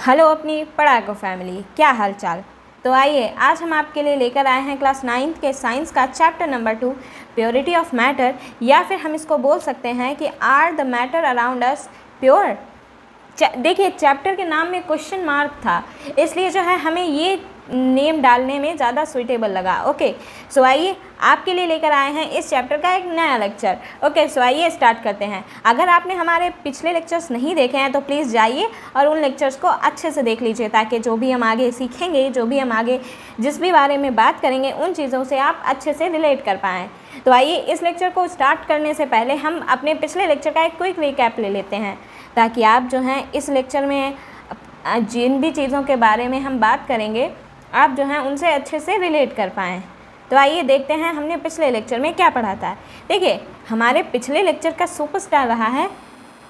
Hello अपनी पढ़ाकू family, क्या हाल चाल। तो आइए आज हम आपके लिए लेकर आए हैं क्लास 9th के साइंस का chapter number 2 purity of matter, या फिर हम इसको बोल सकते हैं कि are the matter around us pure. देखिए चैप्टर के नाम में क्वेश्चन मार्क था, इसलिए जो है हमें ये नेम डालने में ज़्यादा सुइटेबल लगा। ओके सो आइए आपके लिए लेकर आए हैं इस चैप्टर का एक नया लेक्चर। ओके सो आइए स्टार्ट करते हैं। अगर आपने हमारे पिछले लेक्चर्स नहीं देखे हैं तो प्लीज़ जाइए और उन लेक्चर्स को अच्छे से देख लीजिए, ताकि जो भी हम आगे सीखेंगे, जो भी हम आगे जिस भी बारे में बात करेंगे, उन चीज़ों से आप अच्छे से रिलेट कर पाएँ। तो आइए इस लेक्चर को स्टार्ट करने से पहले हम अपने पिछले लेक्चर का एक क्विक रिकैप ले लेते हैं, ताकि आप जो हैं इस लेक्चर में जिन भी चीज़ों के बारे में हम बात करेंगे आप जो हैं उनसे अच्छे से रिलेट कर पाएँ। तो आइए देखते हैं हमने पिछले लेक्चर में क्या पढ़ा था। देखिए हमारे पिछले लेक्चर का सुपरस्टार रहा है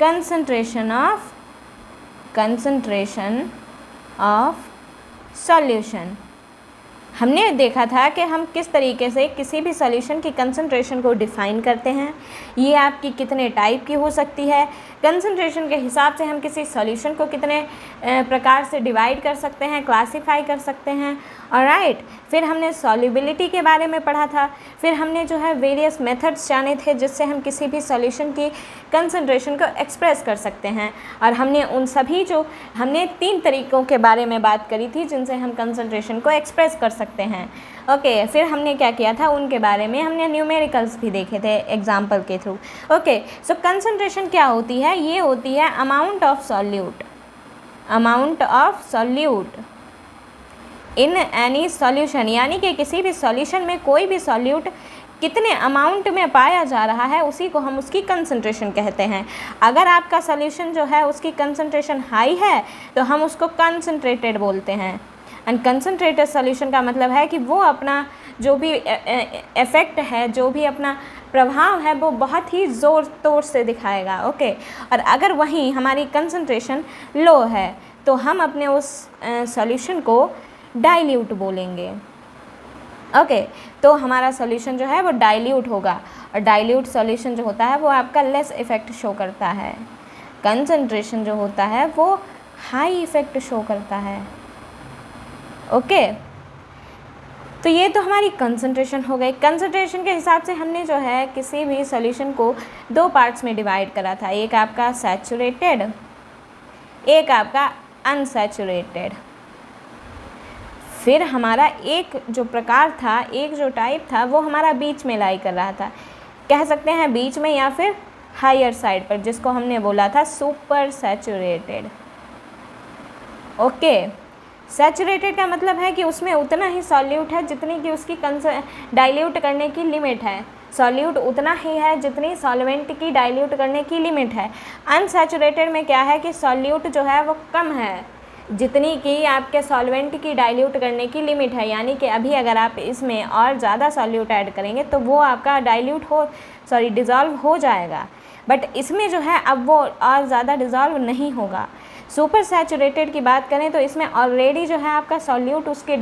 कंसंट्रेशन ऑफ सॉल्यूशन। हमने देखा था कि हम किस तरीके से किसी भी सॉल्यूशन की कंसंट्रेशन को डिफ़ाइन करते हैं, ये आपकी कितने टाइप की हो सकती है, कंसंट्रेशन के हिसाब से हम किसी सॉल्यूशन को कितने प्रकार से डिवाइड कर सकते हैं, क्लासिफाई कर सकते हैं। ऑलराइट, फिर हमने सॉल्युबिलिटी के बारे में पढ़ा था। फिर हमने जो है वेरियस मेथड्स जाने थे जिससे हम किसी भी सॉल्यूशन की कंसंट्रेशन को एक्सप्रेस कर सकते हैं, और हमने उन सभी जो हमने 3 तरीक़ों के बारे में बात करी थी जिनसे हम कंसंट्रेशन को एक्सप्रेस कर सकते हैं। ओके फिर हमने क्या किया था, उनके बारे में हमने न्यूमेरिकल्स भी देखे थे एग्जाम्पल के थ्रू। ओके सो कंसंट्रेशन क्या होती है, ये होती है amount of solute in any solution, यानी कि किसी भी सॉल्यूशन में कोई भी सॉल्यूट कितने अमाउंट में पाया जा रहा है उसी को हम उसकी कंसंट्रेशन कहते हैं। अगर आपका सॉल्यूशन जो है उसकी कंसंट्रेशन हाई है तो हम उसको कंसंट्रेटेड बोलते हैं। एंड कंसंट्रेटेड सॉल्यूशन का मतलब है कि वो अपना जो भी इफ़ेक्ट है, जो भी अपना प्रभाव है, वो बहुत ही ज़ोर तोर से दिखाएगा। ओके और अगर वहीं हमारी कंसंट्रेशन लो है तो हम अपने उस सॉल्यूशन को डाइल्यूट बोलेंगे। ओके तो हमारा सॉल्यूशन जो है वो डाइल्यूट होगा, और डाइल्यूट सॉल्यूशन जो होता है वो आपका लेस इफ़ेक्ट शो करता है। कंसंट्रेशन जो होता है वो हाई इफ़ेक्ट शो करता है। ओके तो ये तो हमारी कंसंट्रेशन हो गई। कंसंट्रेशन के हिसाब से हमने जो है किसी भी सॉल्यूशन को 2 पार्ट्स में डिवाइड करा था, एक आपका सैचुरेटेड, एक आपका अनसैचुरेटेड। फिर हमारा एक जो प्रकार था, एक जो टाइप था, वो हमारा बीच में लाई कर रहा था, कह सकते हैं बीच में या फिर हायर साइड पर, जिसको हमने बोला था सुपर सैचुरेटेड। ओके सैचुरेटेड का मतलब है कि उसमें उतना ही सॉल्यूट है जितनी कि उसकी डाइल्यूट करने की लिमिट है। सॉल्यूट उतना ही है जितनी सॉल्वेंट की डाइल्यूट करने की लिमिट है। अनसैचुरेटेड में क्या है कि सॉल्यूट जो है वो कम है जितनी कि आपके सॉल्वेंट की डाइल्यूट करने की लिमिट है, यानी कि अभी अगर आप इसमें और ज़्यादा सॉल्यूट ऐड करेंगे तो वो आपका डिज़ोल्व हो जाएगा, बट इसमें जो है अब वो और ज़्यादा डिज़ोल्व नहीं होगा। सुपर सैचुरेटेड की बात करें तो इसमें ऑलरेडी जो है आपका सॉल्यूट उसके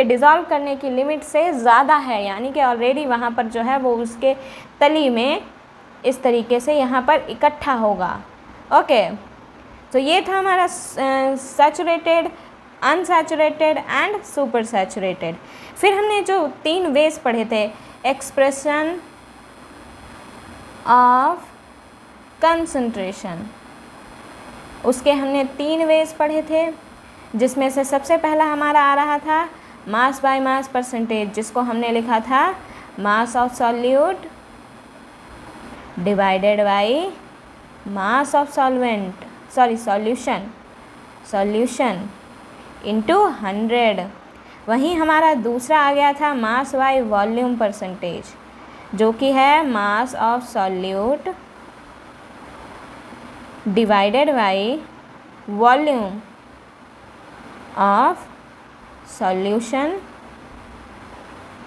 डिज़ोल्व करने की लिमिट से ज़्यादा है, यानी कि ऑलरेडी वहाँ पर जो है वो उसके तली में इस तरीके से यहाँ पर इकट्ठा होगा। ओके तो ये था हमारा saturated, unsaturated and super saturated. फिर हमने जो 3 वेज पढ़े थे, एक्सप्रेशन ऑफ कंसंट्रेशन, उसके हमने 3 वेज पढ़े थे, जिसमें से सबसे पहला हमारा आ रहा था मास बाय मास परसेंटेज, जिसको हमने लिखा था mass of solute divided by mass of solution into 100। वहीं हमारा दूसरा आ गया था मास बाय वॉल्यूम परसेंटेज, जो कि है mass of solute divided by volume of solution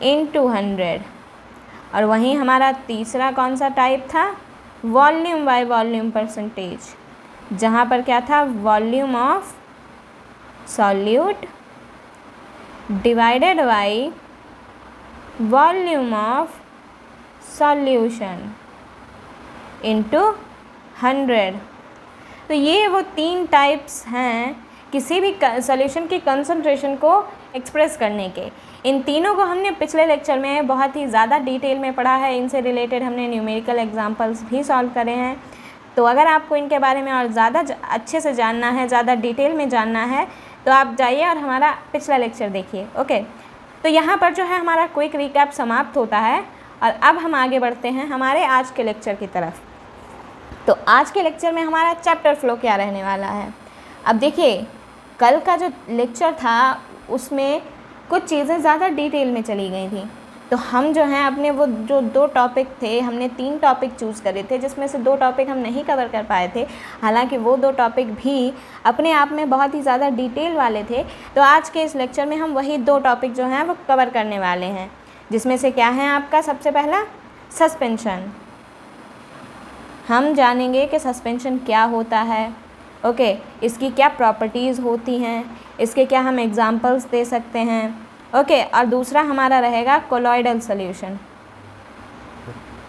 into 100। और वहीं हमारा तीसरा कौन सा टाइप था, वॉल्यूम बाय वॉल्यूम परसेंटेज, जहाँ पर क्या था volume of solute divided by volume of solution into 100। तो ये वो 3 टाइप्स हैं किसी भी सॉल्यूशन की कंसंट्रेशन को एक्सप्रेस करने के। इन तीनों को हमने पिछले लेक्चर में बहुत ही ज़्यादा डिटेल में पढ़ा है। इनसे रिलेटेड हमने न्यूमेरिकल एग्जांपल्स भी सॉल्व करे हैं। तो अगर आपको इनके बारे में और ज़्यादा अच्छे से जानना है, ज़्यादा डिटेल में जानना है, तो आप जाइए और हमारा पिछला लेक्चर देखिए। ओके, तो यहाँ पर जो है हमारा क्विक रिकैप समाप्त होता है और अब हम आगे बढ़ते हैं हमारे आज के लेक्चर की तरफ। तो आज के लेक्चर में हमारा चैप्टर फ्लो क्या रहने वाला है। अब देखिए, कल का जो लेक्चर था उसमें कुछ चीज़ें ज़्यादा डिटेल में चली गई थी। तो हम जो हैं अपने वो जो 2 टॉपिक थे, हमने 3 टॉपिक चूज़ करे थे, जिसमें से 2 टॉपिक हम नहीं कवर कर पाए थे। हालांकि वो 2 टॉपिक भी अपने आप में बहुत ही ज़्यादा डिटेल वाले थे। तो आज के इस लेक्चर में हम वही 2 टॉपिक जो हैं वो कवर करने वाले हैं, जिसमें से क्या है आपका सबसे पहला सस्पेंशन। हम जानेंगे कि सस्पेंशन क्या होता है, ओके, इसकी क्या प्रॉपर्टीज़ होती हैं, इसके क्या हम एग्जांपल्स दे सकते हैं, ओके। और दूसरा हमारा रहेगा कोलॉइडल सॉल्यूशन।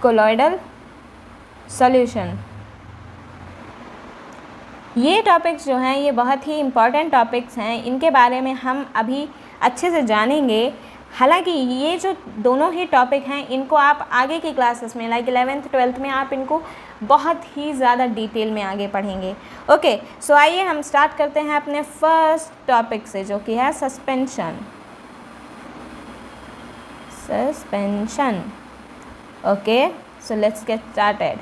कोलॉइडल सॉल्यूशन, ये टॉपिक्स जो हैं ये बहुत ही इम्पॉर्टेंट टॉपिक्स हैं। इनके बारे में हम अभी अच्छे से जानेंगे। हालांकि ये जो दोनों ही टॉपिक हैं इनको आप आगे की क्लासेस में लाइक 11th 12th में आप इनको बहुत ही ज़्यादा डिटेल में आगे पढ़ेंगे। ओके, सो आइए हम स्टार्ट करते हैं अपने फर्स्ट टॉपिक से, जो कि है suspension. Suspension, okay, so let's get started.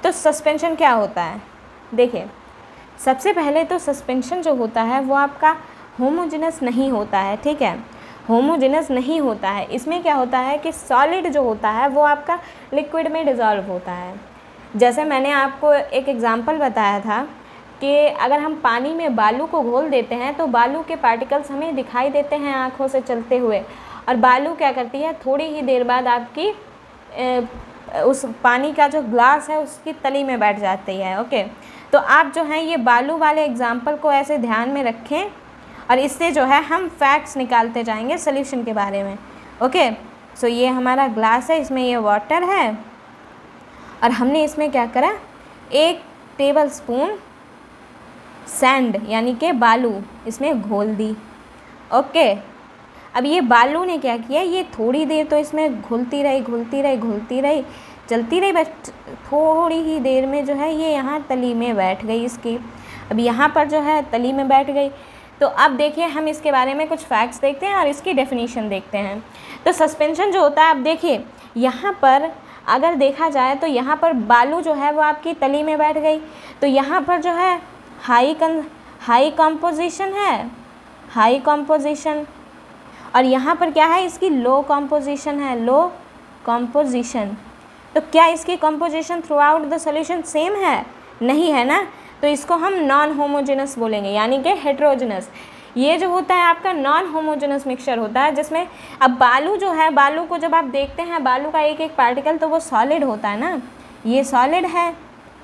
तो सस्पेंशन क्या होता है? देखिए, सबसे पहले तो सस्पेंशन जो होता है वो आपका होमोजेनस नहीं होता है, ठीक है, होमोजेनस नहीं होता है। इसमें क्या होता है कि सॉलिड जो होता है वो आपका लिक्विड में डिज़ोल्व होता है। जैसे मैंने आपको एक एग्जांपल बताया था कि अगर हम पानी में बालू को घोल देते हैं तो बालू के पार्टिकल्स हमें दिखाई देते हैं आँखों से चलते हुए, और बालू क्या करती है, थोड़ी ही देर बाद आपकी उस पानी का जो ग्लास है उसकी तली में बैठ जाती है। ओके, तो आप जो है ये बालू वाले एग्जाम्पल को ऐसे ध्यान में रखें और इससे जो है हम फैक्ट्स निकालते जाएंगे सॉल्यूशन के बारे में। ओके, सो ये हमारा ग्लास है, इसमें ये वाटर है और हमने इसमें क्या करा, 1 टेबल स्पून सैंड यानी कि बालू इसमें घोल दी। ओके, अब ये बालू ने क्या किया, ये थोड़ी देर तो इसमें घुलती रही, चलती रही, बस थोड़ी ही देर में जो है ये यहाँ तली में बैठ गई इसकी। अब यहाँ पर जो है तली में बैठ गई। तो अब देखिए हम इसके बारे में कुछ फैक्ट्स देखते हैं और इसकी डेफिनेशन देखते हैं। तो सस्पेंशन जो होता है, अब देखिए यहाँ पर अगर देखा जाए तो यहाँ पर बालू जो है वो आपकी तली में बैठ गई, तो यहाँ पर जो है हाई कंपोजिशन है, हाई कंपोजिशन, और यहाँ पर क्या है, इसकी लो कंपोजिशन है, लो कंपोजिशन। तो क्या इसकी composition through out the solution same है? नहीं है ना, तो इसको हम नॉन होमोजेनस बोलेंगे, यानी कि हेट्रोजेनस। ये जो होता है आपका नॉन होमोजेनस मिक्सचर होता है, जिसमें अब बालू जो है, बालू को जब आप देखते हैं बालू का एक एक पार्टिकल तो वो सॉलिड होता है ना, ये सॉलिड है,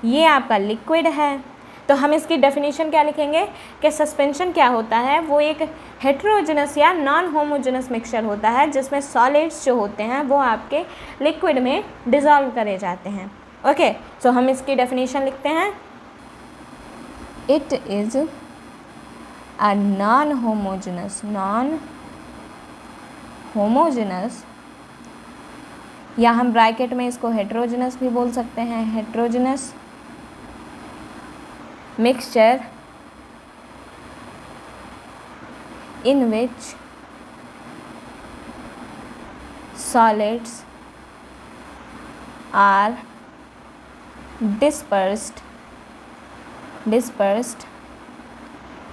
ये आपका लिक्विड है। तो हम इसकी डेफिनेशन क्या लिखेंगे कि सस्पेंशन क्या होता है, वो एक हेट्रोजेनस या नॉन होमोजेनस मिक्सचर होता है जिसमें सॉलिड्स जो होते हैं वो आपके लिक्विड में डिज़ोल्व करे जाते हैं। ओके, सो हम इसकी डेफिनेशन लिखते हैं, it is a non homogeneous, या हम ब्रैकेट में इसको हेट्रोजेनस भी बोल सकते हैं, heterogeneous mixture in which solids are dispersed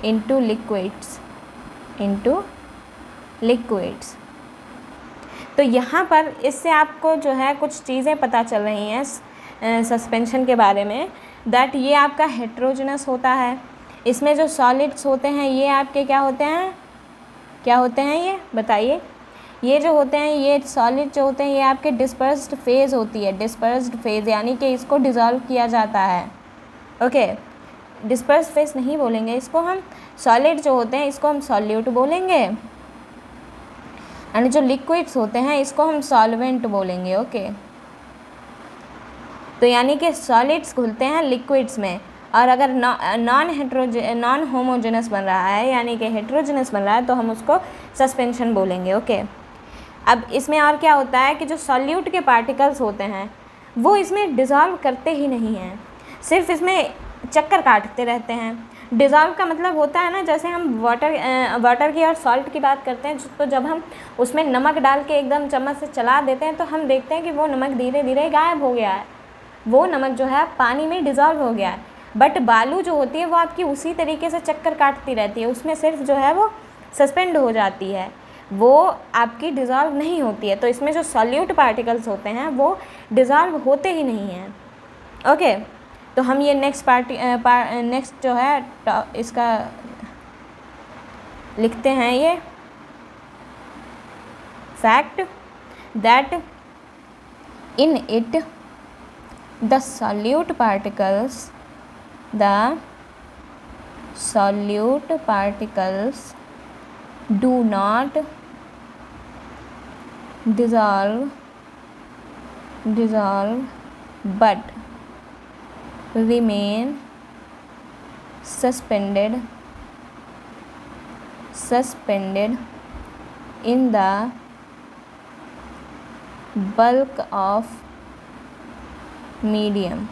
into liquids। तो यहाँ पर इससे आपको जो है कुछ चीज़ें पता चल रही हैं सस्पेंशन के बारे में, दैट ये आपका हेट्रोजेनस होता है। इसमें जो सॉलिड्स होते हैं ये आपके क्या होते हैं ये बताइए। ये जो होते हैं, ये सॉलिड जो होते हैं ये आपके डिस्पर्स्ड फेज़ होती है, डिस्पर्स्ड फेज़ यानी कि इसको डिज़ोल्व किया जाता है। ओके, डिस्पर्स्ड फेज़ नहीं बोलेंगे इसको हम, सॉलिड जो होते हैं इसको हम सॉल्यूट बोलेंगे, एंड जो लिक्विड्स होते हैं इसको हम सॉल्वेंट बोलेंगे। ओके, तो यानी कि सॉलिड्स घुलते हैं लिक्विड्स में और अगर नॉन होमोजेनस बन रहा है यानी कि हेट्रोजेनस बन रहा है तो हम उसको सस्पेंशन बोलेंगे। ओके, अब इसमें और क्या होता है कि जो सॉल्यूट के पार्टिकल्स होते हैं वो इसमें डिज़ोल्व करते ही नहीं हैं, सिर्फ इसमें चक्कर काटते रहते हैं। डिज़ोल्व का मतलब होता है ना, जैसे हम वाटर की और सॉल्ट की बात करते हैं तो जब हम उसमें नमक डाल के एकदम चम्मच से चला देते हैं तो हम देखते हैं कि वो नमक धीरे धीरे गायब हो गया है, वो नमक जो है पानी में डिज़ोल्व हो गया है। बट बालू जो होती है वो आपकी उसी तरीके से चक्कर काटती रहती है, उसमें सिर्फ जो है वो सस्पेंड हो जाती है, वो आपकी डिज़ोल्व नहीं होती है। तो इसमें जो सॉल्यूट पार्टिकल्स होते हैं वो डिज़ोल्व होते ही नहीं हैं। ओके, तो हम ये नेक्स्ट जो है इसका लिखते हैं, ये fact that in it the solute particles do not dissolve but remain suspended in the bulk of medium।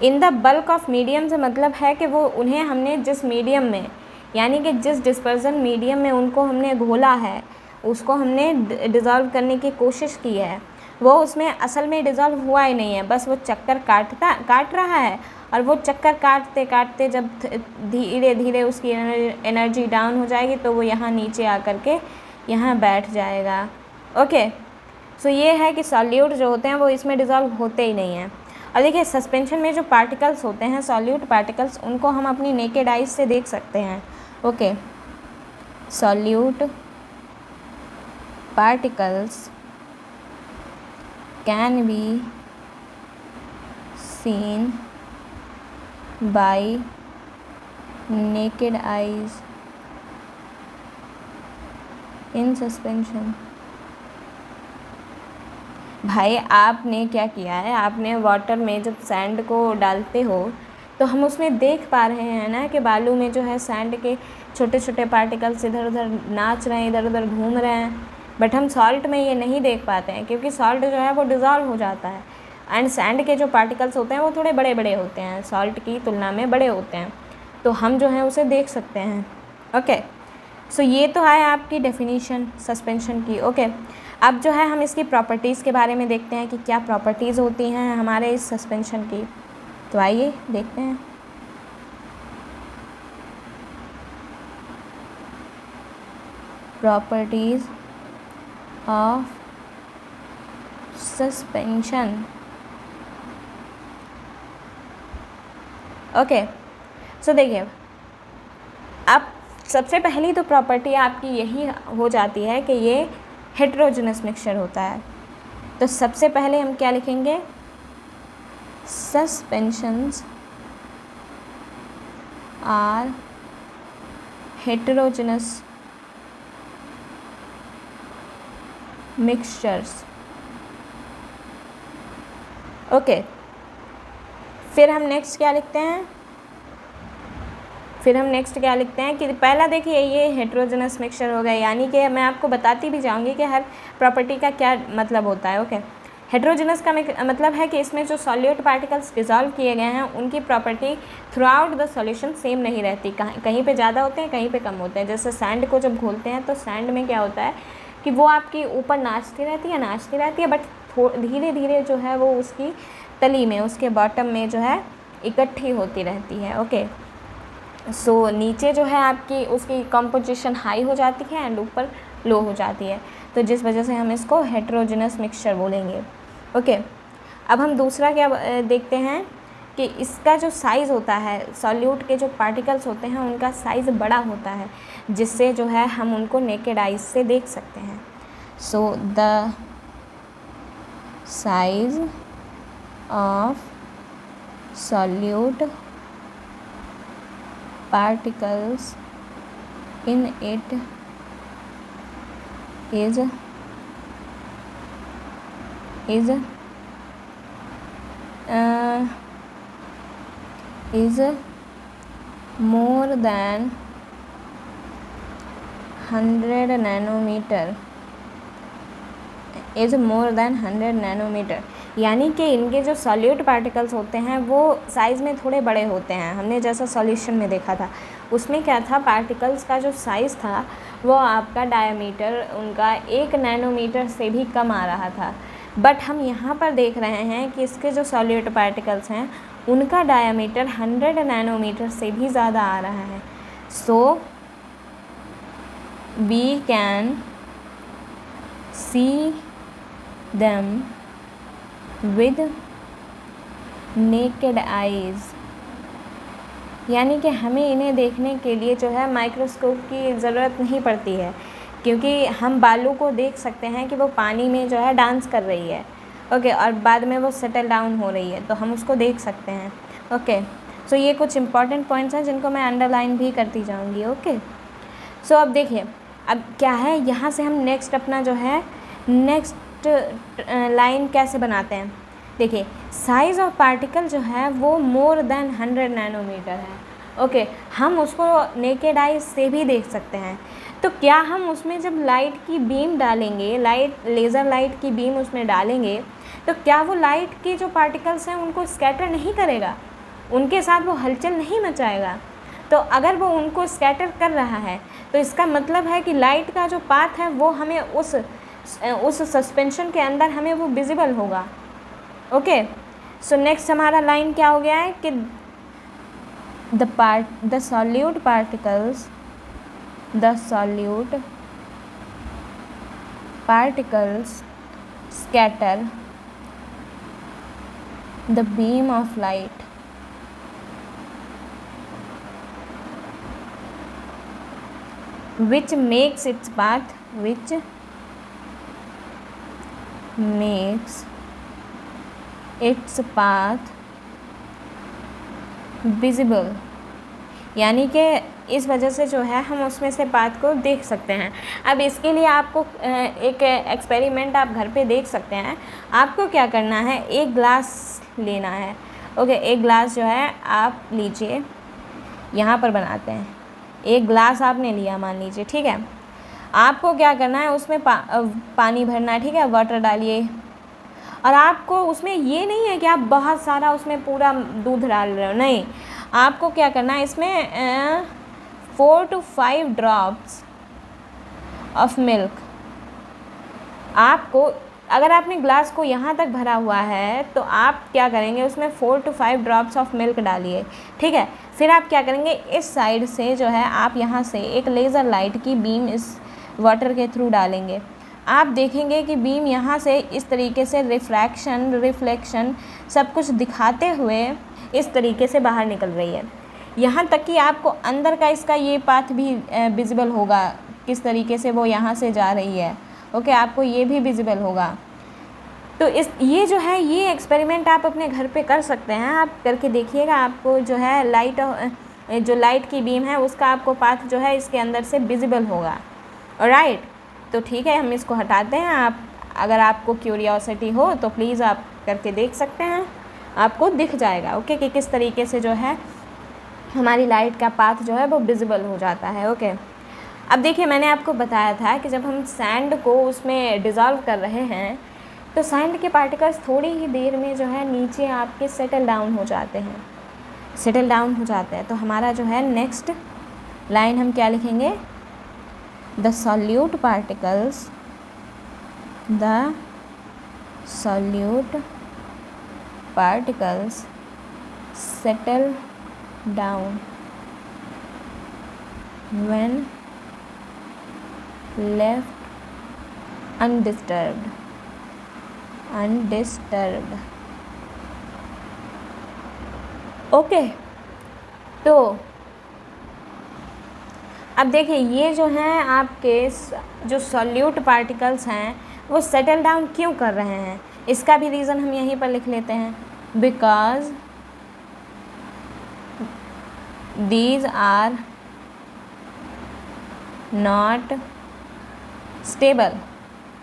In the bulk of medium से मतलब है कि वो उन्हें हमने जिस मीडियम में यानी कि जिस डिस्पर्जन मीडियम में उनको हमने घोला है उसको हमने डिज़ोल्व करने की कोशिश की है, वो उसमें असल में डिज़ोल्व हुआ ही नहीं है, बस वो चक्कर काट रहा है। और वो चक्कर काटते काटते जब धीरे धीरे उसकी एनर्जी डाउन हो जाएगी तो वो यहाँ नीचे आकर के यहाँ बैठ जाएगा। ओके, सो ये है कि सॉल्यूट जो होते हैं वो इसमें डिज़ोल्व होते ही नहीं हैं। और देखिए सस्पेंशन में जो पार्टिकल्स होते हैं सॉल्यूट पार्टिकल्स, उनको हम अपनी नेकेड आइज से देख सकते हैं। Okay, solute particles can be scene bye naked eyes in suspension. भाई आपने क्या किया है, आपने वाटर में जब सैंड को डालते हो तो हम उसमें देख पा रहे हैं ना कि बालू में जो है सैंड के छोटे छोटे पार्टिकल्स इधर उधर नाच रहे हैं, इधर उधर घूम रहे हैं। बट हम सॉल्ट में ये नहीं देख पाते हैं क्योंकि सॉल्ट जो है वो डिज़ोल्व हो जाता है एंड सैंड के जो पार्टिकल्स होते हैं वो थोड़े बड़े बड़े होते हैं, सॉल्ट की तुलना में बड़े होते हैं, तो हम जो है उसे देख सकते हैं। ओके, सो ये तो है आपकी डेफिनीशन सस्पेंशन की। ओके, अब जो है हम इसकी प्रॉपर्टीज़ के बारे में देखते हैं कि क्या प्रॉपर्टीज़ होती हैं हमारे इस सस्पेंशन की। तो आइए देखते हैं। Properties of suspension. ओके, सो देखिए अब सबसे पहली तो प्रॉपर्टी आपकी यही हो जाती है कि ये हेट्रोजेनस मिक्सचर होता है। तो सबसे पहले हम क्या लिखेंगे, suspensions are heterogeneous mixtures. Okay, फिर हम नेक्स्ट क्या लिखते हैं, कि पहला देखिए ये हेट्रोजेनस मिक्सचर हो गया, यानी कि मैं आपको बताती भी जाऊंगी कि हर प्रॉपर्टी का क्या मतलब होता है। ओके, हेट्रोजेनस का मतलब है कि इसमें जो सॉल्यूट पार्टिकल्स डिज़ोल्व किए गए हैं उनकी property through out the solution same नहीं रहती, कहीं पे ज़्यादा होते हैं कहीं पे कम होते हैं। जैसे सैंड को जब घोलते हैं तो सैंड में क्या होता है कि वो आपकी ऊपर नाचती रहती है बट धीरे धीरे जो है वो उसकी तली में, उसके बॉटम में जो है इकट्ठी होती रहती है। ओके, सो नीचे जो है आपकी उसकी कंपोजिशन हाई हो जाती है एंड ऊपर लो हो जाती है, तो जिस वजह से हम इसको हेट्रोजेनस मिक्सचर बोलेंगे। ओके, अब हम दूसरा क्या देखते हैं कि इसका जो साइज़ होता है, सॉल्यूट के जो पार्टिकल्स होते हैं उनका साइज़ बड़ा होता है, जिससे जो है हम उनको नेकेड आइज से देख सकते हैं। So the size of solute particles in it is is more than 100 nanometre, is more than 100 nanometre, यानी कि इनके जो सॉल्यूट पार्टिकल्स होते हैं वो साइज़ में थोड़े बड़े होते हैं। हमने जैसा सॉल्यूशन में देखा था उसमें क्या था, पार्टिकल्स का जो साइज़ था वो आपका डायमीटर उनका 1 नैनोमीटर से भी कम आ रहा था। बट हम यहाँ पर देख रहे हैं कि इसके जो सॉल्यूट पार्टिकल्स हैं उनका डायमीटर 100 नैनोमीटर से भी ज़्यादा आ रहा है। सो we can see them with naked eyes, यानी कि हमें इन्हें देखने के लिए जो है माइक्रोस्कोप की ज़रूरत नहीं पड़ती है, क्योंकि हम बालू को देख सकते हैं कि वो पानी में जो है डांस कर रही है, ओके, और बाद में वो सेटल डाउन हो रही है, तो हम उसको देख सकते हैं, ओके। सो ये कुछ इंपॉर्टेंट पॉइंट्स हैं जिनको मैं अंडरलाइन भी करती जाऊंगी, ओके। सो अब देखिए, अब क्या है, यहाँ से हम नेक्स्ट अपना जो है नेक्स्ट लाइन कैसे बनाते हैं। देखिए, साइज़ ऑफ पार्टिकल जो है वो मोर देन 100 नैनोमीटर है, ओके। हम उसको नेकेड आइज से भी देख सकते हैं। तो क्या हम उसमें जब लाइट की बीम डालेंगे, लेज़र लाइट की बीम उसमें डालेंगे, तो क्या वो लाइट के जो पार्टिकल्स हैं उनको स्कैटर नहीं करेगा, उनके साथ वो हलचल नहीं मचाएगा? तो अगर वो उनको स्कैटर कर रहा है तो इसका मतलब है कि लाइट का जो पाथ है वो हमें उस सस्पेंशन के अंदर हमें वो विजिबल होगा, ओके। सो नेक्स्ट हमारा लाइन क्या हो गया है कि the solute particles scatter the beam of light which makes its path visible, यानी कि इस वजह से जो है हम उसमें से पाथ को देख सकते हैं। अब इसके लिए आपको एक एक्सपेरिमेंट आप घर पे देख सकते हैं। आपको क्या करना है, एक ग्लास लेना है, ओके। एक ग्लास जो है आप लीजिए, यहाँ पर बनाते हैं। एक ग्लास आपने लिया मान लीजिए, ठीक है। आपको क्या करना है, उसमें पानी भरना है, ठीक है, वाटर डालिए। और आपको उसमें ये नहीं है कि आप बहुत सारा उसमें पूरा दूध डाल रहे हो, नहीं। आपको क्या करना है, इसमें 4 to 5 ड्रॉप्स ऑफ मिल्क। आपको अगर आपने ग्लास को यहाँ तक भरा हुआ है तो आप क्या करेंगे, उसमें 4 to 5 ड्रॉप्स ऑफ मिल्क डालिए, ठीक है। फिर आप क्या करेंगे, इस साइड से जो है आप यहाँ से एक लेज़र लाइट की बीम इस वाटर के थ्रू डालेंगे। आप देखेंगे कि बीम यहाँ से इस तरीके से रिफ्लेक्शन सब कुछ दिखाते हुए इस तरीके से बाहर निकल रही है। यहाँ तक कि आपको अंदर का इसका ये पाथ भी विजिबल होगा, किस तरीके से वो यहाँ से जा रही है, ओके। आपको ये भी विजिबल होगा। तो ये जो है ये एक्सपेरिमेंट आप अपने घर पे कर सकते हैं, आप करके देखिएगा। आपको जो है लाइट की बीम है उसका आपको पाथ जो है इसके अंदर से विजिबल होगा, ऑलराइट। तो ठीक है, हम इसको हटाते हैं। आप अगर आपको क्यूरियोसिटी हो तो प्लीज़ आप करके देख सकते हैं, आपको दिख जाएगा, ओके, कि किस तरीके से जो है हमारी लाइट का पाथ जो है वो विजिबल हो जाता है, ओके। अब देखिए, मैंने आपको बताया था कि जब हम सैंड को उसमें डिज़ोल्व कर रहे हैं तो सैंड के पार्टिकल्स थोड़ी ही देर में जो है नीचे आपके सेटल डाउन हो जाते हैं। तो हमारा जो है नेक्स्ट लाइन हम क्या लिखेंगे, the solute particles settle down when left undisturbed। Okay. तो अब देखिए, ये जो हैं आपके जो सॉल्यूट पार्टिकल्स हैं वो सेटल डाउन क्यों कर रहे हैं, इसका भी रीज़न हम यहीं पर लिख लेते हैं। Because these are not stable,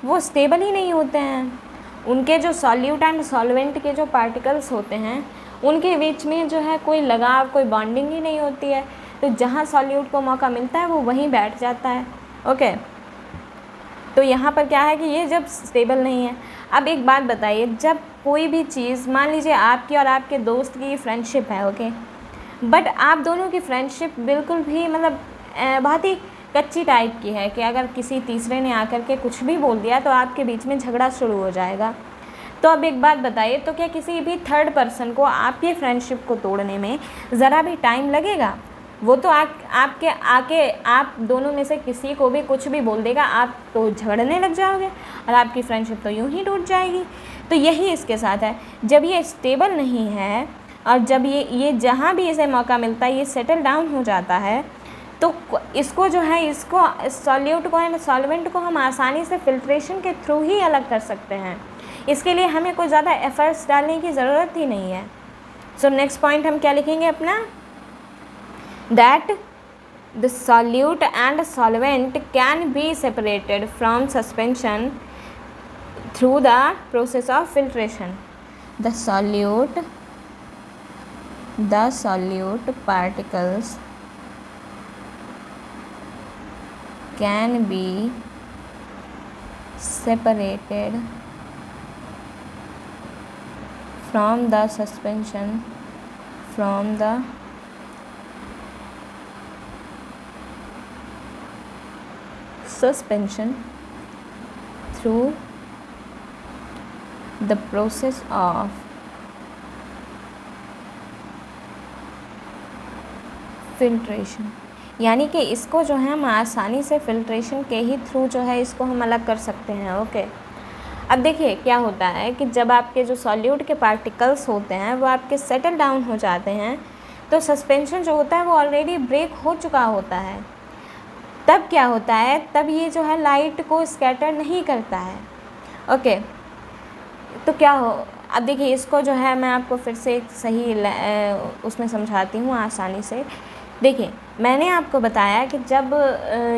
वो स्टेबल ही नहीं होते हैं। उनके जो सॉल्यूट एंड सॉल्वेंट के जो पार्टिकल्स होते हैं उनके बीच में जो है कोई लगाव, कोई बॉन्डिंग ही नहीं होती है। तो जहाँ सॉल्यूट को मौका मिलता है वो वहीं बैठ जाता है। ओके, तो यहाँ पर क्या है कि ये जब स्टेबल नहीं है। अब एक बात बताइए, जब कोई भी चीज़, मान लीजिए आपकी और आपके दोस्त की फ्रेंडशिप है, ओके, बट आप दोनों की फ्रेंडशिप बिल्कुल भी मतलब बहुत ही कच्ची टाइप की है कि अगर किसी तीसरे ने आकर के कुछ भी बोल दिया तो आपके बीच में झगड़ा शुरू हो जाएगा। तो अब एक बात बताइए, तो क्या किसी भी थर्ड पर्सन को आपकी फ्रेंडशिप को तोड़ने में ज़रा भी टाइम लगेगा? वो तो आपके आके आप दोनों में से किसी को भी कुछ भी बोल देगा, आप तो झगड़ने लग जाओगे और आपकी फ्रेंडशिप तो यूं ही टूट जाएगी। तो यही इसके साथ है, जब ये स्टेबल नहीं है और जब ये जहाँ भी इसे मौका मिलता है ये सेटल डाउन हो जाता है, तो इसको जो है, इसको सॉल्यूट को एंड सॉल्वेंट को हम आसानी से फिल्ट्रेशन के थ्रू ही अलग कर सकते हैं। इसके लिए हमें कोई ज़्यादा एफर्ट्स डालने की ज़रूरत ही नहीं है। सो नेक्स्ट पॉइंट हम क्या लिखेंगे अपना, that the solute and solvent can be separated from suspension through the process of filtration. The solute particles can be separated from the suspension through the process of filtration। यानी कि इसको जो है हम आसानी से फिल्ट्रेशन के ही थ्रू जो है इसको हम अलग कर सकते हैं। ओके, अब देखिए क्या होता है कि जब आपके जो सॉल्यूट के पार्टिकल्स होते हैं वो आपके सेटल डाउन हो जाते हैं, तो सस्पेंशन जो होता है वो ऑलरेडी ब्रेक हो चुका होता है। तब क्या होता है, तब ये जो है लाइट को स्कैटर नहीं करता है। ओके, तो क्या हो, अब देखिए इसको जो है मैं आपको फिर से एक सही उसमें समझाती हूँ आसानी से। देखिए मैंने आपको बताया कि जब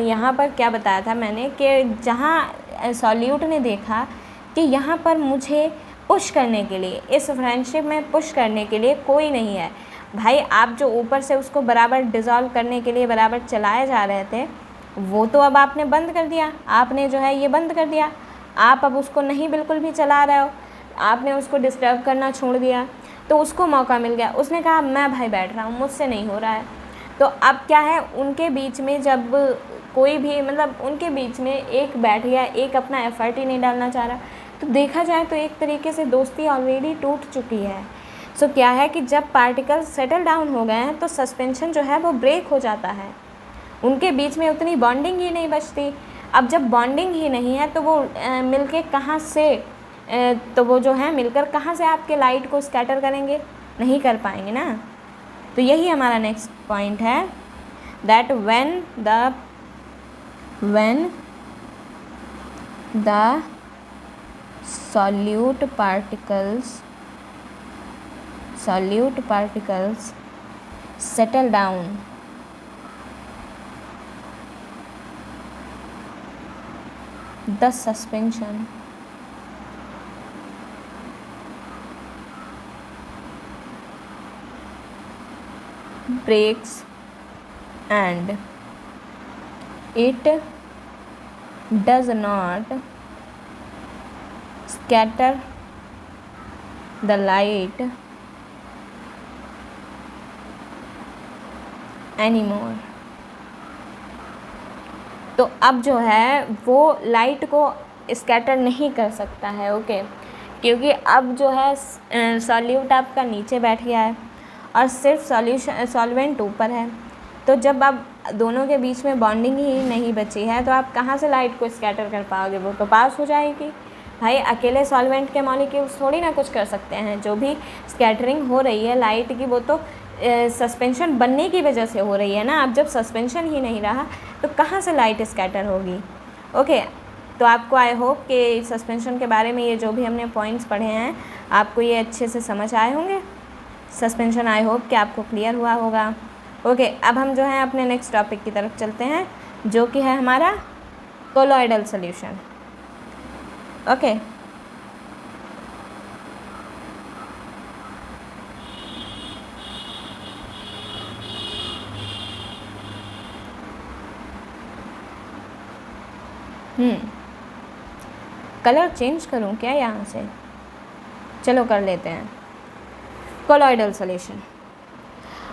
यहाँ पर क्या बताया था मैंने कि जहाँ सॉल्यूट ने देखा कि यहाँ पर मुझे पुश करने के लिए, इस फ्रेंडशिप में पुश करने के लिए कोई नहीं है। भाई आप जो ऊपर से उसको बराबर डिज़ोल्व करने के लिए बराबर चलाए जा रहे थे, वो तो अब आपने बंद कर दिया, आपने जो है ये बंद कर दिया। आप अब उसको नहीं बिल्कुल भी चला रहे हो, आपने उसको डिस्टर्ब करना छोड़ दिया। तो उसको मौका मिल गया, उसने कहा मैं भाई बैठ रहा हूँ, मुझसे नहीं हो रहा है। तो अब क्या है, उनके बीच में जब कोई भी मतलब उनके बीच में एक बैठ गया, एक अपना एफर्ट ही नहीं डालना चाह रहा, तो देखा जाए तो एक तरीके से दोस्ती ऑलरेडी टूट चुकी है। सो क्या है कि जब पार्टिकल्स सेटल डाउन हो गए हैं तो सस्पेंशन जो है वो ब्रेक हो जाता है, उनके बीच में उतनी बॉन्डिंग ही नहीं बचती। अब जब बॉन्डिंग ही नहीं है तो वो मिलके कहाँ से तो वो जो है मिलकर कहाँ से आपके लाइट को स्कैटर करेंगे, नहीं कर पाएंगे ना। तो यही हमारा नेक्स्ट पॉइंट है, that when the solute particles settle down, the suspension breaks and it does not scatter the light anymore। तो अब जो है वो लाइट को स्कैटर नहीं कर सकता है। ओके, क्योंकि अब जो है सॉल्यूट आपका नीचे बैठ गया है और सिर्फ सॉल्वेंट ऊपर है। तो जब अब दोनों के बीच में बॉन्डिंग ही नहीं बची है तो आप कहाँ से लाइट को स्कैटर कर पाओगे, वो तो पास हो जाएगी। भाई अकेले सॉल्वेंट के मॉलिक्यूल्स थोड़ी ना कुछ कर सकते हैं, जो भी स्कैटरिंग हो रही है लाइट की वो तो सस्पेंशन बनने की वजह से हो रही है ना। अब जब सस्पेंशन ही नहीं रहा तो कहाँ से लाइट स्कैटर होगी। ओके, तो आपको आई होप कि सस्पेंशन के बारे में ये जो भी हमने पॉइंट्स पढ़े हैं आपको ये अच्छे से समझ आए होंगे। सस्पेंशन आई होप कि आपको क्लियर हुआ होगा। ओके, अब हम जो है अपने नेक्स्ट टॉपिक की तरफ चलते हैं, जो कि है हमारा colloidal solution. Okay, colour change करूँ क्या यहाँ से? चलो कर लेते हैं। Colloidal solution.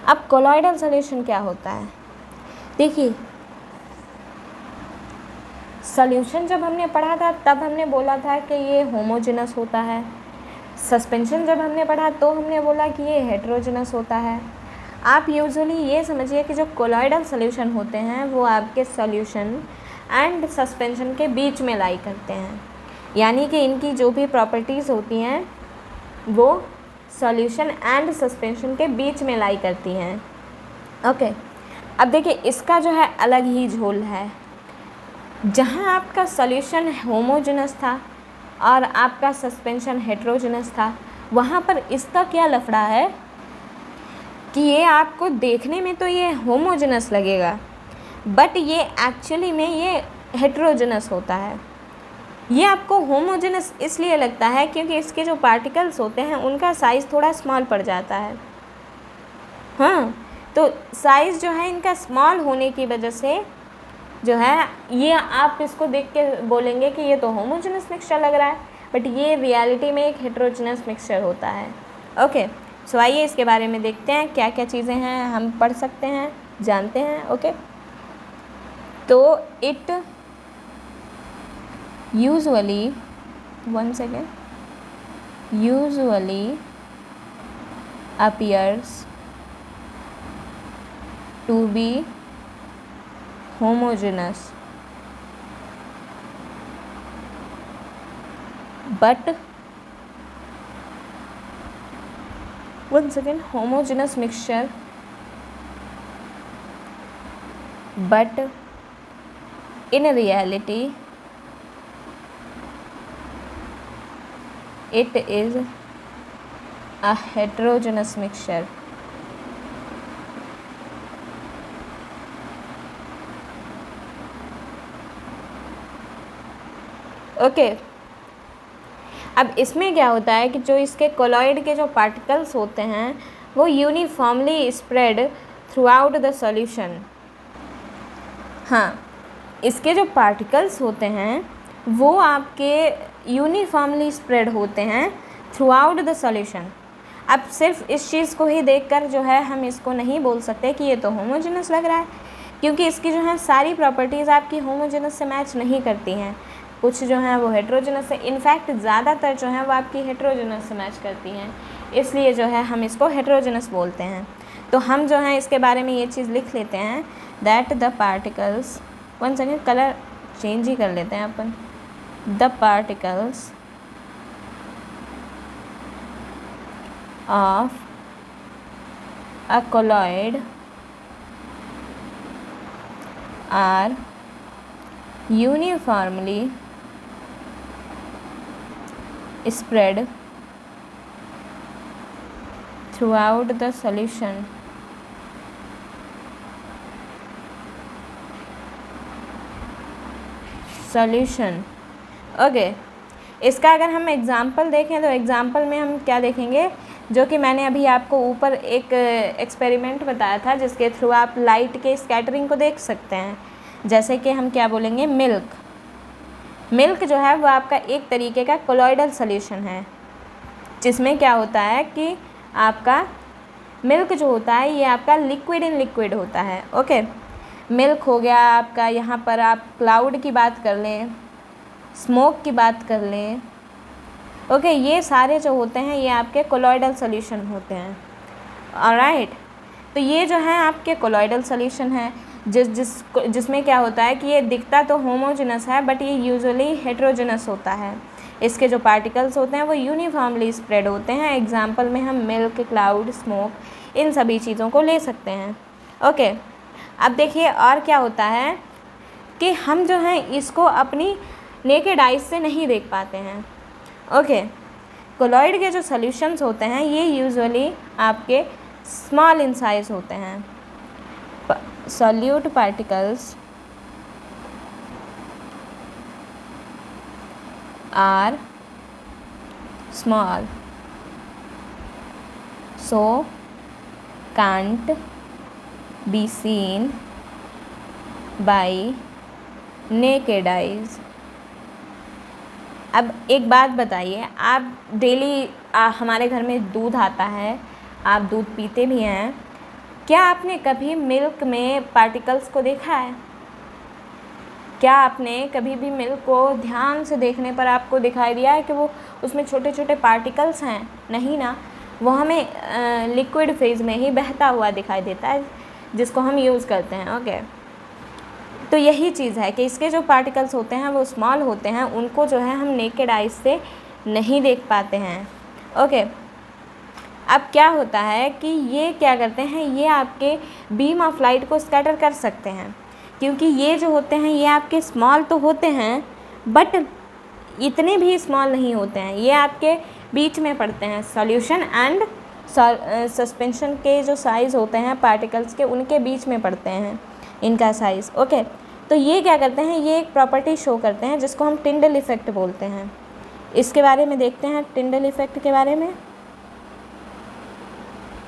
अब कोलॉइडल सॉल्यूशन क्या होता है? देखिए, सॉल्यूशन जब हमने पढ़ा था तब हमने बोला था कि ये होमोजेनस होता है। सस्पेंशन जब हमने पढ़ा तो हमने बोला कि ये हेटेरोजेनस होता है। आप यूजुअली ये समझिए कि जो कोलॉइडल सॉल्यूशन होते हैं वो आपके सॉल्यूशन एंड सस्पेंशन के बीच में लाई करते हैं, यानी कि इनकी जो भी प्रॉपर्टीज़ होती हैं वो सॉल्यूशन एंड सस्पेंशन के बीच में लाई करती हैं। ओके, अब देखिए इसका जो है अलग ही झोल है। जहाँ आपका सॉल्यूशन होमोजेनस था और आपका सस्पेंशन हेटेरोजेनस था, वहाँ पर इसका क्या लफड़ा है कि ये आपको देखने में तो ये होमोजेनस लगेगा, बट ये एक्चुअली में ये हेटेरोजेनस होता है। ये आपको होमोजेनस इसलिए लगता है क्योंकि इसके जो पार्टिकल्स होते हैं उनका साइज़ थोड़ा स्मॉल पड़ जाता है। हाँ, तो साइज़ जो है इनका स्मॉल होने की वजह से जो है ये आप इसको देख के बोलेंगे कि ये तो होमोजेनस मिक्सचर लग रहा है, बट ये रियलिटी में एक हेटेरोजेनस मिक्सचर होता है। ओके, सो आइए इसके बारे में देखते हैं क्या क्या चीज़ें हैं हम पढ़ सकते हैं, जानते हैं। ओके, तो it usually appears to be homogeneous, but homogeneous mixture, but in reality it is a heterogeneous mixture. Okay, अब इसमें क्या होता है कि जो इसके कोलॉइड के जो पार्टिकल्स होते हैं वो uniformly spread through out the solution. हाँ, इसके जो पार्टिकल्स होते हैं वो आपके यूनिफॉर्मली स्प्रेड होते हैं थ्रू आउट द सॉल्यूशन। अब सिर्फ इस चीज़ को ही देखकर जो है हम इसको नहीं बोल सकते कि ये तो होमोजेनस लग रहा है, क्योंकि इसकी जो है सारी प्रॉपर्टीज़ आपकी होमोजेनस से मैच नहीं करती हैं। कुछ जो है वो हेटेरोजेनस से, इनफैक्ट ज़्यादातर जो है वो आपकी हेटेरोजेनस से मैच करती हैं, इसलिए जो है हम इसको हेटेरोजेनस बोलते हैं। तो हम जो है इसके बारे में ये चीज़ लिख लेते हैं that the particles, one second colour change ही कर लेते हैं अपन, the particles of a colloid are uniformly spread throughout the solution. Okay, इसका अगर हम एग्ज़ाम्पल देखें तो एग्ज़ाम्पल में हम क्या देखेंगे, जो कि मैंने अभी आपको ऊपर एक एक्सपेरिमेंट बताया था जिसके थ्रू आप लाइट के स्कैटरिंग को देख सकते हैं। जैसे कि हम क्या बोलेंगे, मिल्क जो है वो आपका एक तरीके का कोलॉइडल सॉल्यूशन है, जिसमें क्या होता है कि आपका मिल्क जो होता है ये आपका लिक्विड इन लिक्विड होता है। ओके, मिल्क हो गया आपका, यहाँ पर आप क्लाउड की बात कर लें, स्मोक की बात कर लें। ओके, ये सारे जो होते हैं ये आपके कोलॉइडल सॉल्यूशन होते हैं। ऑलराइट, तो ये जो है आपके कोलॉइडल सॉल्यूशन है जिसमें क्या होता है कि ये दिखता तो होमोजेनस है बट ये यूजुअली हेटेरोजेनस होता है। इसके जो पार्टिकल्स होते हैं वो यूनिफॉर्मली स्प्रेड होते हैं। एग्जाम्पल में हम मिल्क, क्लाउड, स्मोक इन सभी चीज़ों को ले सकते हैं। ओके, अब देखिए और क्या होता है कि हम जो है इसको अपनी नेकेड आइज से नहीं देख पाते हैं। ओके, कोलॉइड के जो सॉल्यूशंस होते हैं ये यूजुअली आपके स्मॉल इन साइज होते हैं। Solute particles are small so can't be seen by naked eyes. अब एक बात बताइए, आप डेली हमारे घर में दूध आता है, आप दूध पीते भी हैं, क्या आपने कभी मिल्क में पार्टिकल्स को देखा है? क्या आपने कभी भी मिल्क को ध्यान से देखने पर आपको दिखाई दिया है कि वो उसमें छोटे छोटे पार्टिकल्स हैं? नहीं ना, वो हमें लिक्विड फेज में ही बहता हुआ दिखाई देता है, जिसको हम यूज़ करते हैं। ओके, तो यही चीज़ है कि इसके जो पार्टिकल्स होते हैं वो स्मॉल होते हैं, उनको जो है हम नेकेड आइज से नहीं देख पाते हैं। ओके, अब क्या होता है कि ये क्या करते हैं, ये आपके बीम ऑफ लाइट को स्कैटर कर सकते हैं, क्योंकि ये जो होते हैं ये आपके स्मॉल तो होते हैं बट इतने भी स्मॉल नहीं होते हैं, ये आपके बीच में पड़ते हैं। सॉल्यूशन एंड सस्पेंशन के जो साइज़ होते हैं पार्टिकल्स के, उनके बीच में पड़ते हैं इनका साइज़। ओके, तो ये क्या करते हैं, ये एक प्रॉपर्टी शो करते हैं जिसको हम टिंडल इफ़ेक्ट बोलते हैं। इसके बारे में देखते हैं, टिंडल इफ़ेक्ट के बारे में।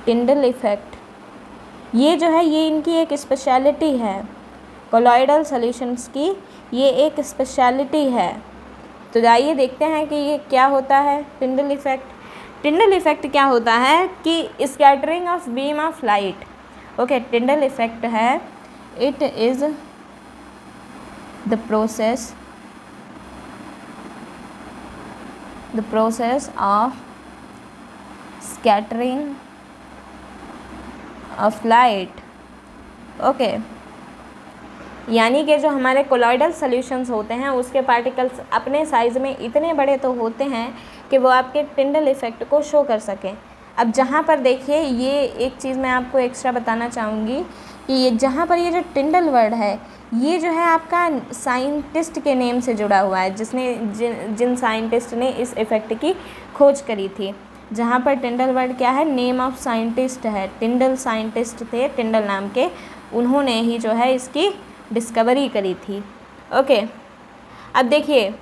टिंडल इफ़ेक्ट ये जो है ये इनकी एक स्पेशलिटी है, कोलॉइडल सॉल्यूशंस की ये एक स्पेशलिटी है। तो जाइए देखते हैं कि ये क्या होता है टिंडल इफ़ेक्ट। टिंडल इफ़ेक्ट क्या होता है कि scattering of beam of light. Okay, Tyndall effect है, it is the process of scattering of light. Okay, यानी कि जो हमारे कोलॉइडल सॉल्यूशंस होते हैं उसके पार्टिकल्स अपने साइज़ में इतने बड़े तो होते हैं कि वो आपके टिंडल इफ़ेक्ट को शो कर सकें। अब जहाँ पर देखिए, ये एक चीज़ मैं आपको एक्स्ट्रा बताना चाहूँगी कि ये जहाँ पर ये जो टिंडल वर्ड है, ये जो है आपका साइंटिस्ट के नेम से जुड़ा हुआ है, जिसने जिन साइंटिस्ट ने इस इफ़ेक्ट की खोज करी थी। जहाँ पर टिंडल वर्ड क्या है, नेम ऑफ साइंटिस्ट है, टिंडल साइंटिस्ट थे टिंडल नाम के, उन्होंने ही जो है इसकी डिस्कवरी करी थी। ओके, अब देखिए,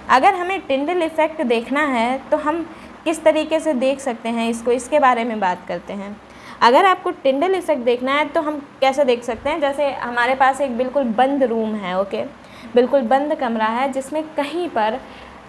अगर हमें टिंडल इफ़ेक्ट देखना है तो हम किस तरीके से देख सकते हैं इसको, इसके बारे में बात करते हैं। अगर आपको टिंडल इफ़ेक्ट देखना है तो हम कैसे देख सकते हैं, जैसे हमारे पास एक बिल्कुल बंद रूम है। ओके, बिल्कुल बंद कमरा है जिसमें कहीं पर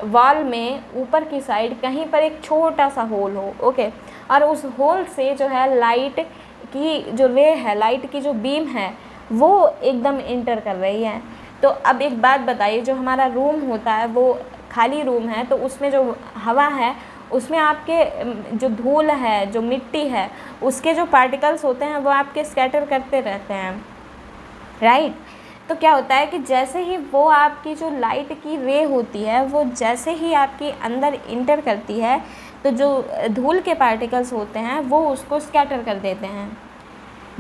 वॉल में ऊपर की साइड कहीं पर एक छोटा सा होल हो। ओके, और उस होल से जो है लाइट की जो रे है, लाइट की जो बीम है वो एकदम इंटर कर रही है। तो अब एक बात बताइए, जो हमारा रूम होता है वो खाली रूम है, तो उसमें जो हवा है उसमें आपके जो धूल है, जो मिट्टी है, उसके जो पार्टिकल्स होते हैं वो आपके स्कैटर करते रहते हैं, राइट। तो क्या होता है कि जैसे ही वो आपकी जो लाइट की रे होती है वो जैसे ही आपकी अंदर इंटर करती है, तो जो धूल के पार्टिकल्स होते हैं वो उसको स्कैटर कर देते हैं,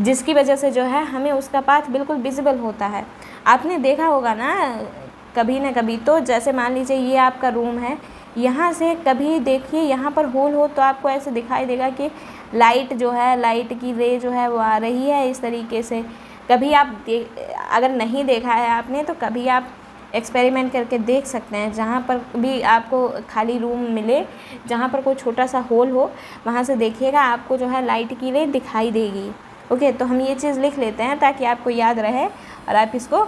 जिसकी वजह से जो है हमें उसका पाथ बिल्कुल विजिबल होता है। आपने देखा होगा ना कभी, तो जैसे मान लीजिए ये आपका रूम है, यहाँ से कभी देखिए यहाँ पर होल हो तो आपको ऐसे दिखाई देगा कि लाइट जो है, लाइट की रे जो है वो आ रही है इस तरीके से। कभी आप अगर नहीं देखा है आपने तो कभी आप एक्सपेरिमेंट करके देख सकते हैं, जहाँ पर भी आपको खाली रूम मिले, जहाँ पर कोई छोटा सा होल हो, वहाँ से देखिएगा आपको जो है लाइट की रे दिखाई देगी। ओके, तो हम ये चीज़ लिख लेते हैं ताकि आपको याद रहे और आप इसको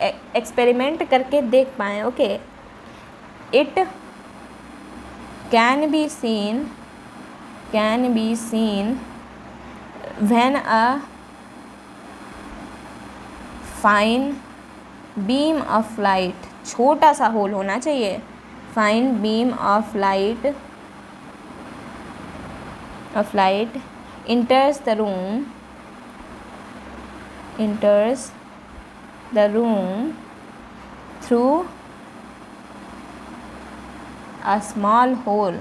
एक्सपेरिमेंट करके देख पाएँ। Okay, it can be seen when a fine beam of light, छोटा सा होल होना चाहिए, fine beam of light enters the room through a small hole.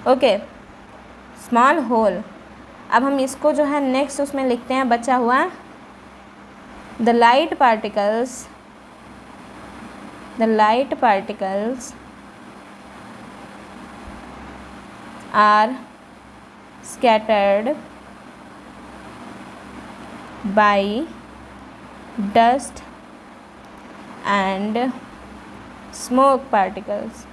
Okay, small hole. अब हम इसको जो है नेक्स्ट उसमें लिखते हैं बचा हुआ, the light particles are scattered by dust and smoke particles.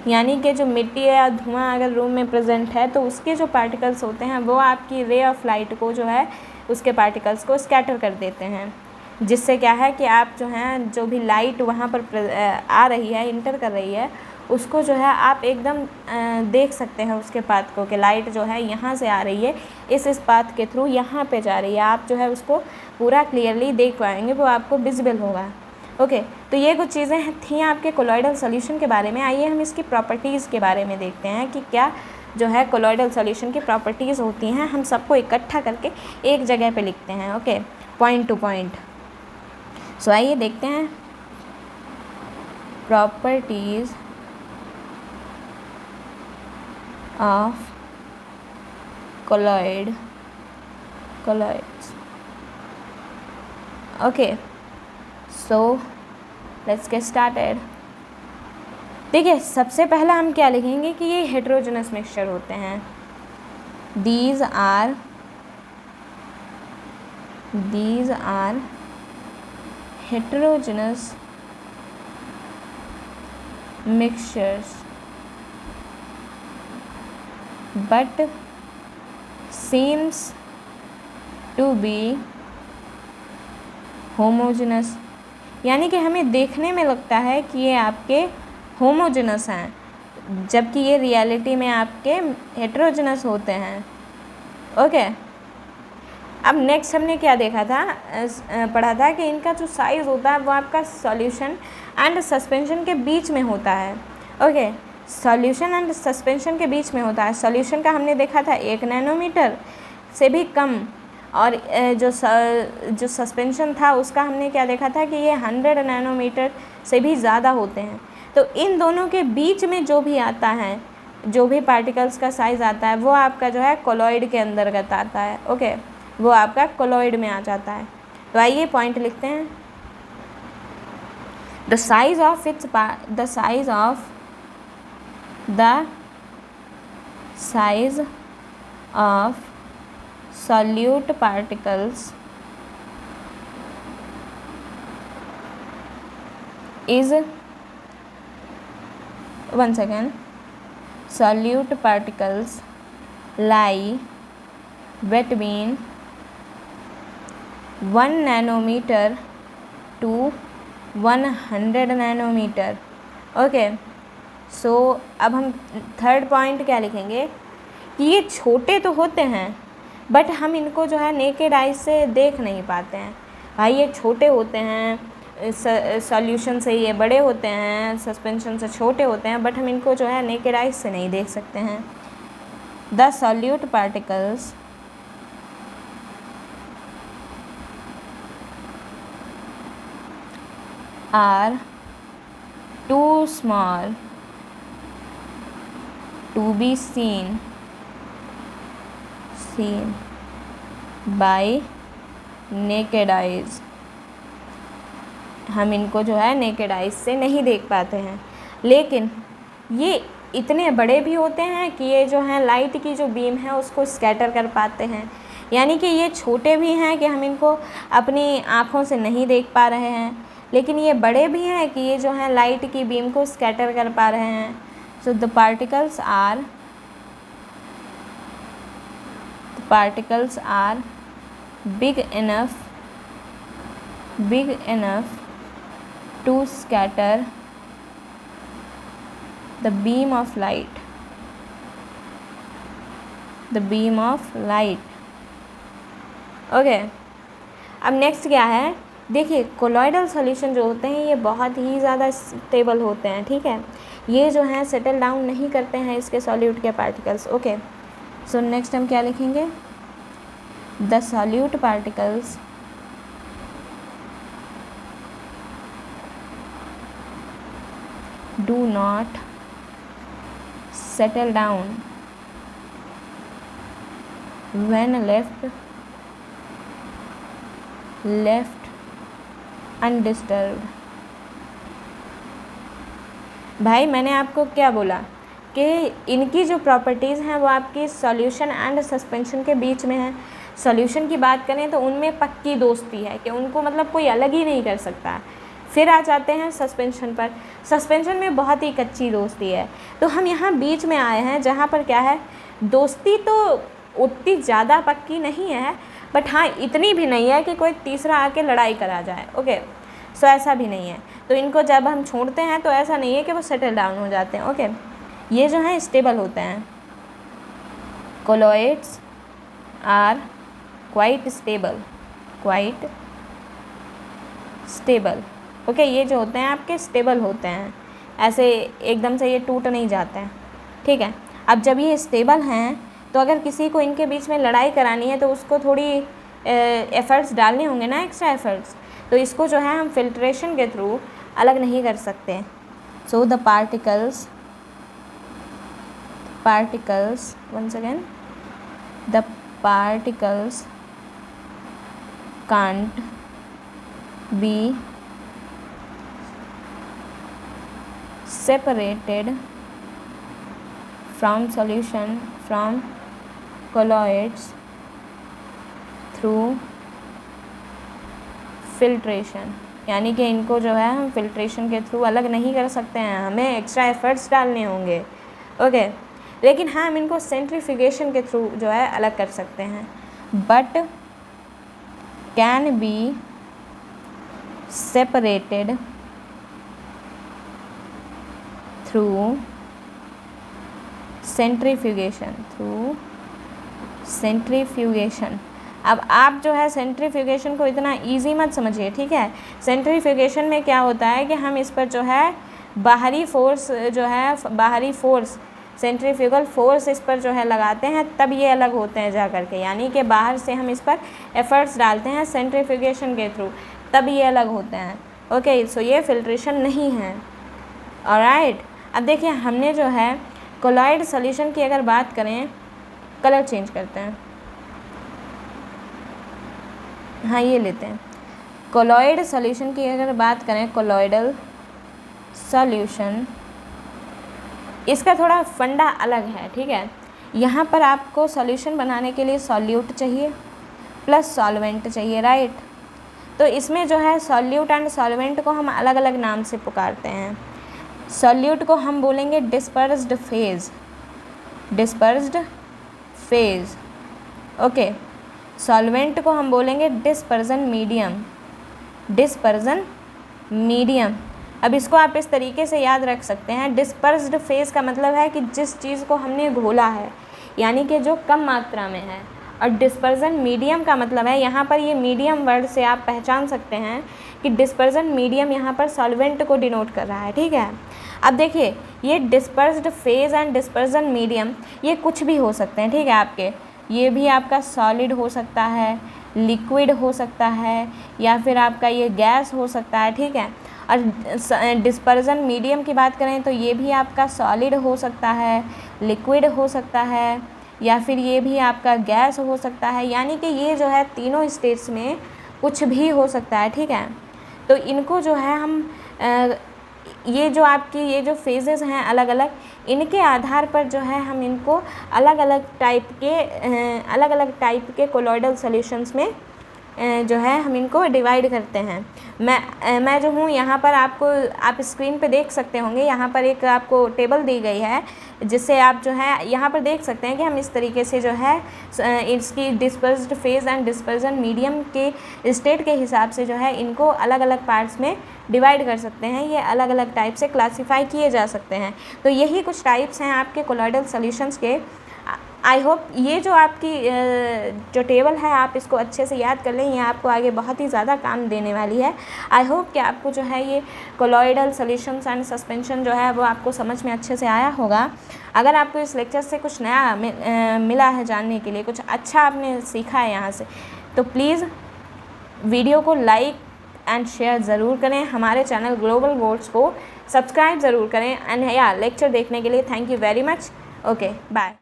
यानी कि जो मिट्टी या धुआं अगर रूम में प्रेजेंट है तो उसके जो पार्टिकल्स होते हैं वो आपकी रे ऑफ लाइट को जो है उसके पार्टिकल्स को स्कैटर कर देते हैं, जिससे क्या है कि आप जो है जो भी लाइट वहाँ पर आ रही है, इंटर कर रही है, उसको जो है आप एकदम देख सकते हैं उसके पाथ को, कि लाइट जो है यहाँ से आ रही है, इस पाथ के थ्रू यहाँ पे जा रही है। आप जो है उसको पूरा क्लियरली देख पाएंगे, वो आपको विजिबल होगा। ओके, तो ये कुछ चीज़ें थी आपके कोलॉइडल सॉल्यूशन के बारे में। आइए हम इसकी प्रॉपर्टीज़ के बारे में देखते हैं कि क्या जो है कोलॉइडल सॉल्यूशन की प्रॉपर्टीज़ होती हैं। हम सबको इकट्ठा करके एक जगह पे लिखते हैं, ओके, पॉइंट टू पॉइंट। सो आइए देखते हैं properties of colloids. Okay, so let's get started. देखिए, सबसे पहला हम क्या लिखेंगे कि ये हेटेरोजेनस मिक्सचर होते हैं। These are heterogeneous mixtures but seems to be homogeneous, यानी कि हमें देखने में लगता है कि ये आपके होमोजेनस हैं, जबकि ये रियलिटी में आपके हेटेरोजेनस होते हैं। ओके, अब नेक्स्ट हमने क्या देखा था, पढ़ा था कि इनका जो साइज़ होता है वो आपका सॉल्यूशन एंड सस्पेंशन के बीच में होता है। ओके, सॉल्यूशन एंड सस्पेंशन के बीच में होता है। सॉल्यूशन का हमने देखा था 1 नैनोमीटर से भी कम, और जो सस्पेंशन था उसका हमने क्या देखा था कि ये 100 नैनोमीटर से भी ज़्यादा होते हैं। तो इन दोनों के बीच में जो भी आता है, जो भी पार्टिकल्स का साइज़ आता है, वो आपका जो है कोलॉइड के अंतर्गत आता है। ओके, वो आपका कोलॉइड में आ जाता है। तो आइए पॉइंट लिखते हैं। The size of solute particles is, one second, solute particles lie between 1 nanometer to 100 nanometer। Okay, सो अब हम थर्ड पॉइंट क्या लिखेंगे कि ये छोटे तो होते हैं बट हम इनको जो है नेकेड आइज से देख नहीं पाते हैं। भाई ये छोटे होते हैं, सॉल्यूशन से ये बड़े होते हैं, सस्पेंशन से छोटे होते हैं, बट हम इनको जो है नेकेड आइज से नहीं देख सकते हैं। The solute particles are too small to be seen by naked eyes। हम इनको जो है नेकेड आइज से नहीं देख पाते हैं, लेकिन ये इतने बड़े भी होते हैं कि ये जो है लाइट की जो बीम है उसको स्कैटर कर पाते हैं। यानी कि ये छोटे भी हैं कि हम इनको अपनी आँखों से नहीं देख पा रहे हैं, लेकिन ये बड़े भी हैं कि ये जो है लाइट की बीम को स्कैटर कर पा रहे हैं। So the particles are big enough to scatter the beam of light। Okay, अब नेक्स्ट क्या है, देखिए कोलॉइडल सॉल्यूशन जो होते हैं ये बहुत ही ज़्यादा स्टेबल होते हैं। ठीक है, ये जो हैं सेटल डाउन नहीं करते हैं इसके सॉल्यूट के पार्टिकल्स। ओके, सो नेक्स्ट हम क्या लिखेंगे, the solute particles do not settle down when left undisturbed। भाई मैंने आपको क्या बोला कि इनकी जो प्रॉपर्टीज़ हैं वो आपकी सॉल्यूशन एंड सस्पेंशन के बीच में है। सॉल्यूशन की बात करें तो उनमें पक्की दोस्ती है कि उनको मतलब कोई अलग ही नहीं कर सकता। फिर आ जाते हैं सस्पेंशन पर। सस्पेंशन में बहुत ही कच्ची दोस्ती है, तो हम यहाँ बीच में आए हैं जहाँ पर क्या है, दोस्ती तो उतनी ज़्यादा पक्की नहीं है, बट हाँ इतनी भी नहीं है कि कोई तीसरा आके लड़ाई करा जाए। ओके, सो ऐसा भी नहीं है। तो इनको जब हम छोड़ते हैं तो ऐसा नहीं है कि वो सेटल डाउन हो जाते हैं। ओके, ये जो हैं स्टेबल होते हैं। Colloids are quite stable. Okay, ये जो होते हैं आपके स्टेबल होते हैं, ऐसे एकदम से ये टूट नहीं जाते हैं। ठीक है, अब जब ये स्टेबल हैं तो अगर किसी को इनके बीच में लड़ाई करानी है तो उसको थोड़ी एफ़र्ट्स डालने होंगे ना, एक्स्ट्रा एफ़र्ट्स। तो इसको जो है हम फिल्ट्रेशन के थ्रू अलग नहीं कर सकते। So the particles once again, the particles can't be separated from solution from colloids through filtration। यानी कि इनको जो है हम फिल्ट्रेशन के थ्रू अलग नहीं कर सकते हैं, हमें एक्स्ट्रा एफर्ट्स डालने होंगे। ओके, लेकिन हाँ हम इनको सेंट्रीफ्यूगेशन के थ्रू जो है अलग कर सकते हैं, but can be separated through centrifugation. अब आप जो है सेंट्रीफ्यूगेशन को इतना इजी मत समझिए, ठीक है। सेंट्रीफ्यूगेशन में क्या होता है कि हम इस पर जो है बाहरी फोर्स सेंट्रीफ्यूगल फोर्स इस पर जो है लगाते हैं, तब ये अलग होते हैं जा कर के। यानी कि बाहर से हम इस पर एफर्ट्स डालते हैं सेंट्रीफ्यूगेशन के थ्रू, तब ये अलग होते हैं। ओके, सो ये फिल्ट्रेशन नहीं है। ऑलराइट, अब देखिए हमने जो है कोलॉइड सॉल्यूशन की अगर बात करें, कलर चेंज करते हैं, हाँ ये लेते हैं। कोलॉइड सॉल्यूशन की अगर बात करें, कोलॉइडल सॉल्यूशन, इसका थोड़ा फंडा अलग है, ठीक है। यहाँ पर आपको सॉल्यूशन बनाने के लिए सॉल्यूट चाहिए प्लस सॉल्वेंट चाहिए, राइट। तो इसमें जो है सॉल्यूट एंड सॉल्वेंट को हम अलग अलग नाम से पुकारते हैं। सॉल्यूट को हम बोलेंगे डिस्पर्स्ड फेज, ओके। सॉल्वेंट को हम बोलेंगे डिस्पर्जन मीडियम। अब इसको आप इस तरीके से याद रख सकते हैं, डिस्पर्स्ड फेज का मतलब है कि जिस चीज़ को हमने घोला है, यानी कि जो कम मात्रा में है, और डिस्पर्जन मीडियम का मतलब है, यहाँ पर ये मीडियम वर्ड से आप पहचान सकते हैं कि डिस्पर्जन मीडियम यहाँ पर सॉल्वेंट को डिनोट कर रहा है, ठीक है। अब देखिए ये dispersed phase and dispersion medium ये कुछ भी हो सकते हैं, ठीक है। आपके ये भी आपका सॉलिड हो सकता है, लिक्विड हो सकता है, या फिर आपका ये गैस हो सकता है, ठीक है। और डिस्पर्जन मीडियम की बात करें तो ये भी आपका सॉलिड हो सकता है, लिक्विड हो सकता है, या फिर ये भी आपका गैस हो सकता है। यानी कि ये जो है तीनों स्टेट्स में कुछ भी हो सकता है, ठीक है। तो इनको जो है हम ये जो आपकी ये जो फेजेस हैं अलग अलग, इनके आधार पर जो है हम इनको अलग अलग टाइप के कोलॉइडल सॉल्यूशंस में जो है हम इनको डिवाइड करते हैं। मैं जो हूँ यहाँ पर आप स्क्रीन पे देख सकते होंगे, यहाँ पर एक आपको टेबल दी गई है, जिससे आप जो है यहाँ पर देख सकते हैं कि हम इस तरीके से जो है इसकी dispersed phase and dispersion medium के स्टेट के हिसाब से जो है इनको अलग अलग पार्ट्स में डिवाइड कर सकते हैं। ये अलग अलग टाइप से क्लासीफाई किए जा सकते हैं। तो यही कुछ टाइप्स हैं आपके कोलॉइडल सॉल्यूशंस के। आई होप ये जो आपकी जो टेबल है आप इसको अच्छे से याद कर लें, ये आपको आगे बहुत ही ज़्यादा काम देने वाली है। आई होप कि आपको जो है ये कोलॉइडल सॉल्यूशंस एंड सस्पेंशन जो है वो आपको समझ में अच्छे से आया होगा। अगर आपको इस लेक्चर से कुछ नया मिला है जानने के लिए, कुछ अच्छा आपने सीखा है यहाँ से, तो प्लीज़ वीडियो को लाइक एंड शेयर ज़रूर करें। हमारे चैनल ग्लोबल गोल्ड्स को सब्सक्राइब ज़रूर करें। एंड या लेक्चर देखने के लिए thank you very much. Okay, bye.